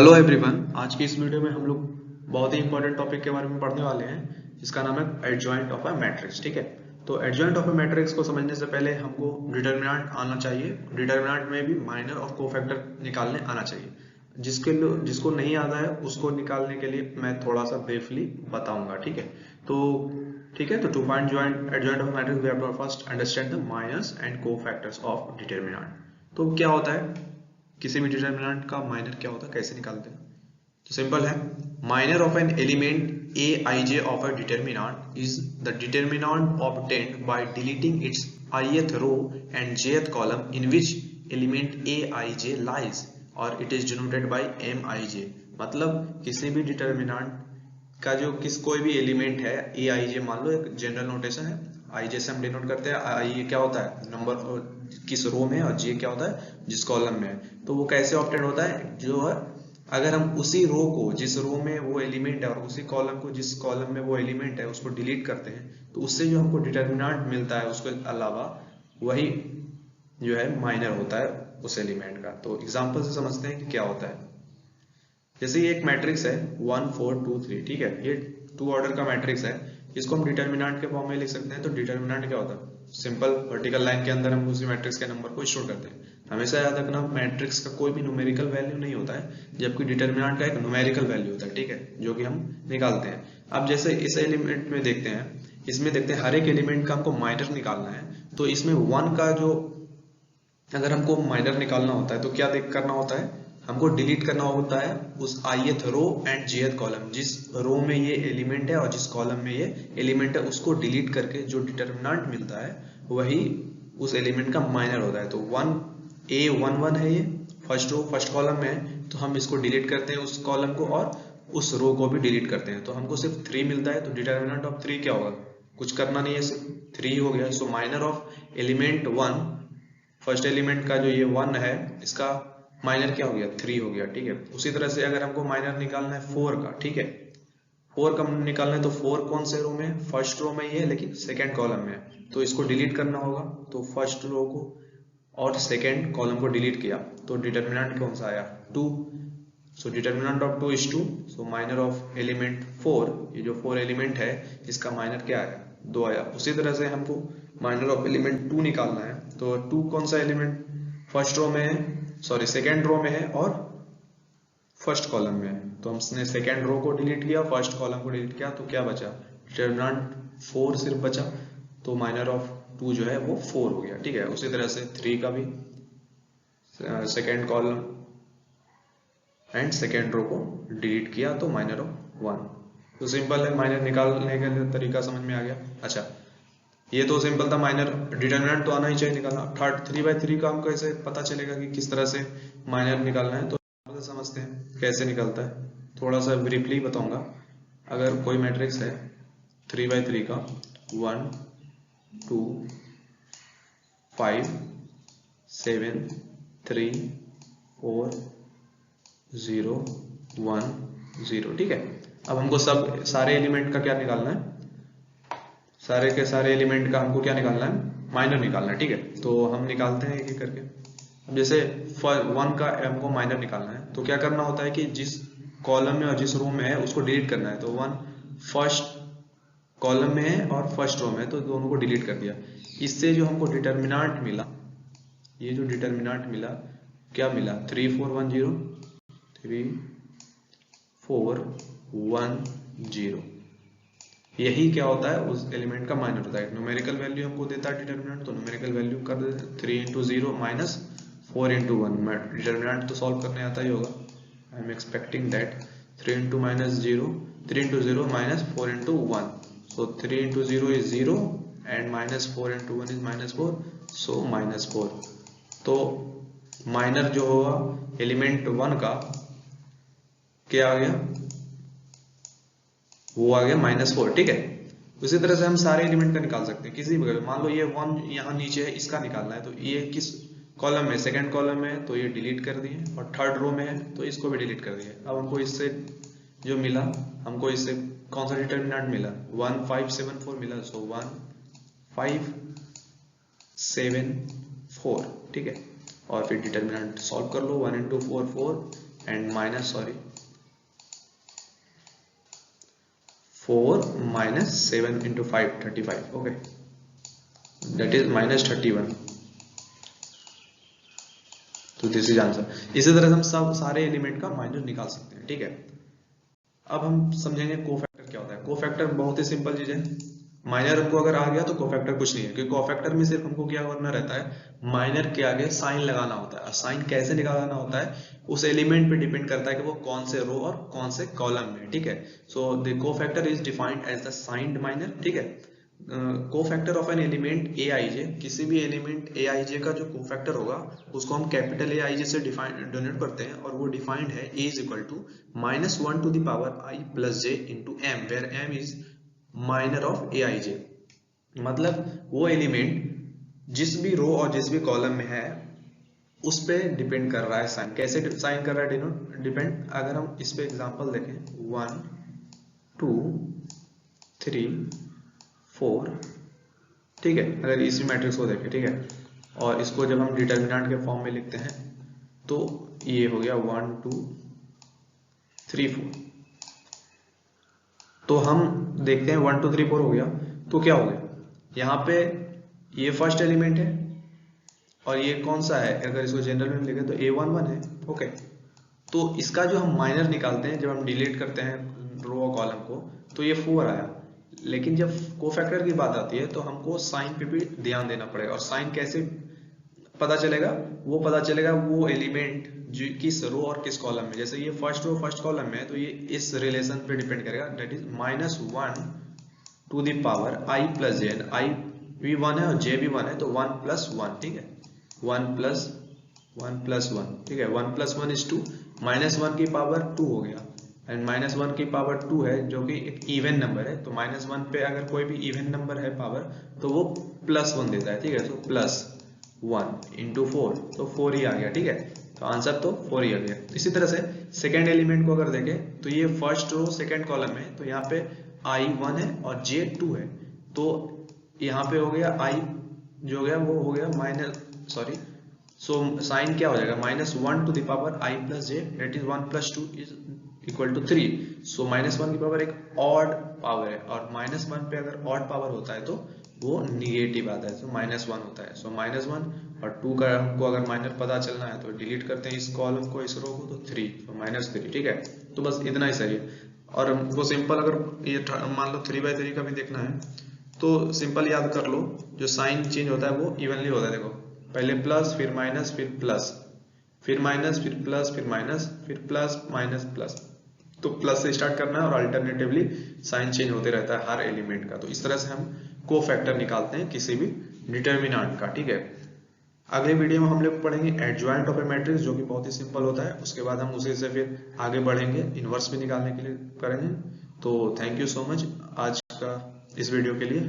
Hello everyone. आज की इस वीडियो में हम लोग बहुत ही इंपॉर्टेंट टॉपिक के बारे में पढ़ने वाले हैं जिसका नाम है एडजॉइंट ऑफ अ मैट्रिक्स। ठीक है, तो एडजॉइंट ऑफ अ मैट्रिक्स को समझने से पहले हमको डिटर्मिनेंट आना चाहिए। डिटर्मिनेंट में भी माइनर और कोफैक्टर निकालने आना चाहिए। जिसको नहीं आता है उसको निकालने के लिए मैं थोड़ा सा ब्रीफली बताऊंगा। ठीक है, तो to find joint adjoint of matrix we have to first understand the minors and cofactors of determinant. तो क्या होता है, किसी भी डिटर्मिनेंट का माइनर क्या होता है, कैसे निकालते हैं? तो सिंपल है, minor of an element a i j of a determinant is the determinant obtained by deleting its ith row and jth column in which element a i j lies और it is denoted by m i j. मतलब किसी भी determinant का जो कोई भी element है ए i जे, मान लो एक जनरल नोटेशन है, आई जे से हम डिनोट करते हैं। आई क्या होता है, नंबर किस रो में, और जे क्या होता है जिस कॉलम में है। तो वो कैसे ऑब्टेन होता है, जो है अगर हम उसी रो को जिस रो में वो एलिमेंट है और उसी कॉलम को जिस कॉलम में वो एलिमेंट है उसको डिलीट करते हैं तो उससे जो हमको डिटर्मिनेंट मिलता है उसके अलावा वही जो है माइनर होता है उस एलिमेंट का। तो एग्जांपल से समझते हैं कि क्या होता है। जैसे ये एक मैट्रिक्स है 1 4 2 3। ठीक है, ये 2 ऑर्डर का मैट्रिक्स है। इसको हम डिटर्मिनेंट के फॉर्म में लिख सकते हैं। तो डिटर्मिनेंट क्या होता है, सिंपल वर्टिकल लाइन के अंदर हम उसी मैट्रिक्स के नंबर को स्टोर करते हैं। हमेशा याद रखना, मैट्रिक्स का कोई भी न्यूमेरिकल वैल्यू नहीं होता है, जबकि डिटर्मिनेंट का एक न्यूमेरिकल वैल्यू होता है। ठीक है, जो कि हम निकालते हैं। अब जैसे इस एलिमेंट में देखते हैं, इसमें देखते हैं हर एक एलिमेंट का हमको माइनर निकालना है। तो इसमें 1 का जो अगर हमको माइनर निकालना होता है तो क्या करना होता है, हमको डिलीट करना होता है उस ith row and jth column. जिस रो में ये एलिमेंट है और जिस कॉलम में ये एलिमेंट है उसको डिलीट करके जो डिटर्मिनेंट मिलता है वही उस एलिमेंट का माइनर होता है। तो 1 है, ये फर्स्ट रो फर्स्ट कॉलम में है, तो हम इसको डिलीट करते हैं उस कॉलम को और उस रो को भी डिलीट करते हैं। तो हमको सिर्फ 3 मिलता है। तो डिटर्मिनेंट ऑफ 3 क्या होगा, कुछ करना नहीं है, सिर्फ 3 हो गया। सो minor of element 1, first element का जो ये 1 है इसका माइनर क्या हो गया, 3 हो गया। ठीक है, उसी तरह से अगर हमको माइनर निकालना है 4 का, ठीक है, 4 का निकालना है तो 4 कौन से रो में है, फर्स्ट रो में ही है लेकिन सेकंड कॉलम में है, तो इसको डिलीट करना होगा। तो फर्स्ट रो को और सेकंड कॉलम को डिलीट किया तो डिटर्मिनेंट कौन सा आया, 2। So determinant of 2 is 2। So minor of element 4, ये जो 4 एलिमेंट है इसका माइनर क्या आया, 2 आया। उसी तरह से हमको माइनर ऑफ एलिमेंट 2 निकालना है। तो 2 कौन सा एलिमेंट, फर्स्ट रो में है, सॉरी सेकेंड रो में है और फर्स्ट कॉलम में है। तो हमने सेकेंड रो को डिलीट किया, फर्स्ट कॉलम को डिलीट किया, तो क्या बचा, डिटर्मिनेंट 4 सिर्फ बचा। तो माइनर ऑफ 2 जो है वो 4 हो गया। ठीक है, उसी तरह से 3 का भी second column and second row को डिलीट किया तो माइनर ऑफ 1। तो सिंपल है, माइनर निकालने का तरीका समझ में आ गया। अच्छा, ये तो सिंपल था, माइनर डिटर्मिनेंट तो आना ही चाहिए निकालना। थर्ड 3/3 का हमको कैसे पता चलेगा कि किस तरह से माइनर निकालना है, तो समझते हैं कैसे निकलता है। थोड़ा सा ब्रीफली बताऊंगा। अगर कोई मैट्रिक्स है 3/3 का 1 2 5 7 3 4 0 1 0। ठीक है, अब हमको सारे एलिमेंट का क्या निकालना है, सारे के सारे एलिमेंट का हमको क्या निकालना है, माइनर निकालना है। ठीक है, तो हम निकालते हैं एक एक करके। अब जैसे 1 का हमको माइनर निकालना है तो क्या करना होता है कि जिस कॉलम में और जिस रो में है उसको डिलीट करना है। तो 1 फर्स्ट कॉलम में है और फर्स्ट रो में है तो दोनों को डिलीट कर दिया। इससे जो हमको डिटर्मिनेंट मिला, ये जो डिटर्मिनेंट मिला क्या मिला, 3 4 1 0 3 4 1 0। यही क्या होता है, उस एलिमेंट का माइनर होता है। न्यूमेरिकल वैल्यू हमको देता है डिटर्मिनेंट, तो न्यूमेरिकल वैल्यू कर देते हैं 3 × 0 माइनस 4 × 1। डिटर्मिनेंट तो सॉल्व करने आता ही होगा, I am expecting that. 3 × -0 minus 4 × 1। So 3 × 0 is 0 and minus 4 × 1 is -4, सो -4। तो माइनर जो होगा एलिमेंट 1 का क्या आ गया, वो आ गया -4। ठीक है, उसी तरह से हम सारे एलिमेंट का निकाल सकते हैं किसी भी। मान लो ये 1 यहाँ नीचे है, इसका निकालना है, तो ये किस कॉलम में, सेकंड कॉलम में है तो ये डिलीट कर दिए, और थर्ड रो में है तो इसको भी डिलीट कर दिए। अब हमको इससे जो मिला, हमको इससे कौन सा डिटर्मिनेंट मिला, 1 5 7 4 मिला। सो 1 5 7 4। ठीक है, और फिर डिटर्मिनेंट सॉल्व कर लो, 1 × 4 4 and minus 4 minus 7 into 5 35 okay that is minus 31 तो दिस इज आंसर। इसी तरह से हम सब सारे एलिमेंट का माइनस निकाल सकते हैं, ठीक है। अब हम समझेंगे कोफैक्टर क्या होता है। कोफैक्टर बहुत ही सिंपल चीज है। माइनर हमको अगर आ गया तो कोफैक्टर कुछ नहीं है, क्योंकि कोफैक्टर में सिर्फ हमको क्या करना रहता है, माइनर के आगे साइन लगाना होता है। साइन कैसे निकालना होता है उस एलिमेंट पे डिपेंड करता है कि वो कौन से रो और कौन से कॉलम में, ठीक है। So the cofactor is defined as the signed minor, ठीक है। Cofactor of an element a i j, किसी भी एलिमेंट ए आई जे का जो कोफैक्टर होगा उसको हम कैपिटल ए आई जे से डिनोट करते हैं, और वो डिफाइंड है a is equal to -1 to the power i plus j into m, where m is minor of a i j. मतलब वो एलिमेंट जिस भी रो और जिस भी कॉलम में है उस पे डिपेंड कर रहा है साइन। कैसे साइन कर रहा है डिपेंड, अगर हम इस पे एग्जांपल देखें 1 2 3 4, ठीक है। अगर इसी मैट्रिक्स को देखें, ठीक है, और इसको जब हम डिटर्मिनेंट के फॉर्म में लिखते हैं तो ये हो गया 1 2 3 4। तो हम देखते हैं 1 2 3 4 हो गया, तो क्या हो गया, यहाँ पे ये फर्स्ट एलिमेंट है और ये कौन सा है, अगर इसको जनरल में लिखे तो A11 है, ओके। तो इसका जो हम माइनर निकालते हैं, जब हम डिलीट करते हैं रो और कॉलम को, तो ये 4 आया। लेकिन जब कोफैक्टर की बात आती है तो हमको साइन पे भी ध्यान देना पड़ेगा। और साइन कैसे पता चलेगा, वो पता चलेगा वो एलिमेंट जो किस रो और किस कॉलम में। जैसे ये फर्स्ट रो फर्स्ट कॉलम में है तो ये इस रिलेशन पे डिपेंड करेगा, that is -1 to the power i plus j, i भी 1 है और j भी 1 है, तो 1 plus 1, ठीक है, 1 plus 1, ठीक है, 1 plus 1 is 2, -1 की पावर 2 हो गया, एंड -1 की पावर 2 है जो कि एक इवन नंबर है। तो -1 पे अगर कोई भी इवन नंबर है पावर तो वो +1 देता है, ठीक है। तो +1 into 4, तो 4 ही आ गया, ठीक है। तो आंसर तो 4 ही आ गया। इसी तरह से सेकेंड एलिमेंट को अगर देखें तो ये फर्स्ट रो सेकेंड कॉलम में, तो यहाँ पे i 1 है और j 2 है, तो यहाँ पे हो गया i जो हो गया वो हो गया सो साइन क्या हो जाएगा, -1 to the power i plus j, that is 1 plus 2 is equal to 3। सो -1 की पावर एक ऑड पावर है, और -1 पे अगर ऑड पावर होता है तो वो निगेटिव आता है, तो -1 होता है। सो -1 और 2 का हमको अगर माइनर पता चलना है तो डिलीट करते हैं इस कॉलम को, इस रो को, तो 3, तो -3, ठीक है। तो बस इतना ही सही है। और वो सिंपल अगर ये मान लो 3/3 का भी देखना है तो सिंपल याद कर लो, जो साइन चेंज होता है वो इवनली होता है। देखो पहले प्लस, फिर माइनस, फिर प्लस, फिर माइनस, फिर प्लस, फिर माइनस, फिर प्लस माइनस प्लस। तो प्लस से स्टार्ट करना है और अल्टरनेटिवली साइन चेंज होते रहता है हर एलिमेंट का। तो इस तरह से हम कोफैक्टर निकालते हैं किसी भी डिटर्मिनेंट का, ठीक है। अगले वीडियो में हम लोग पढ़ेंगे एडजॉइंट ऑफ ए मैट्रिक्स, जो कि बहुत ही सिंपल होता है। उसके बाद हम उसी से फिर आगे बढ़ेंगे, इनवर्स भी निकालने के लिए करेंगे। तो थैंक यू सो मच आज का इस वीडियो के लिए।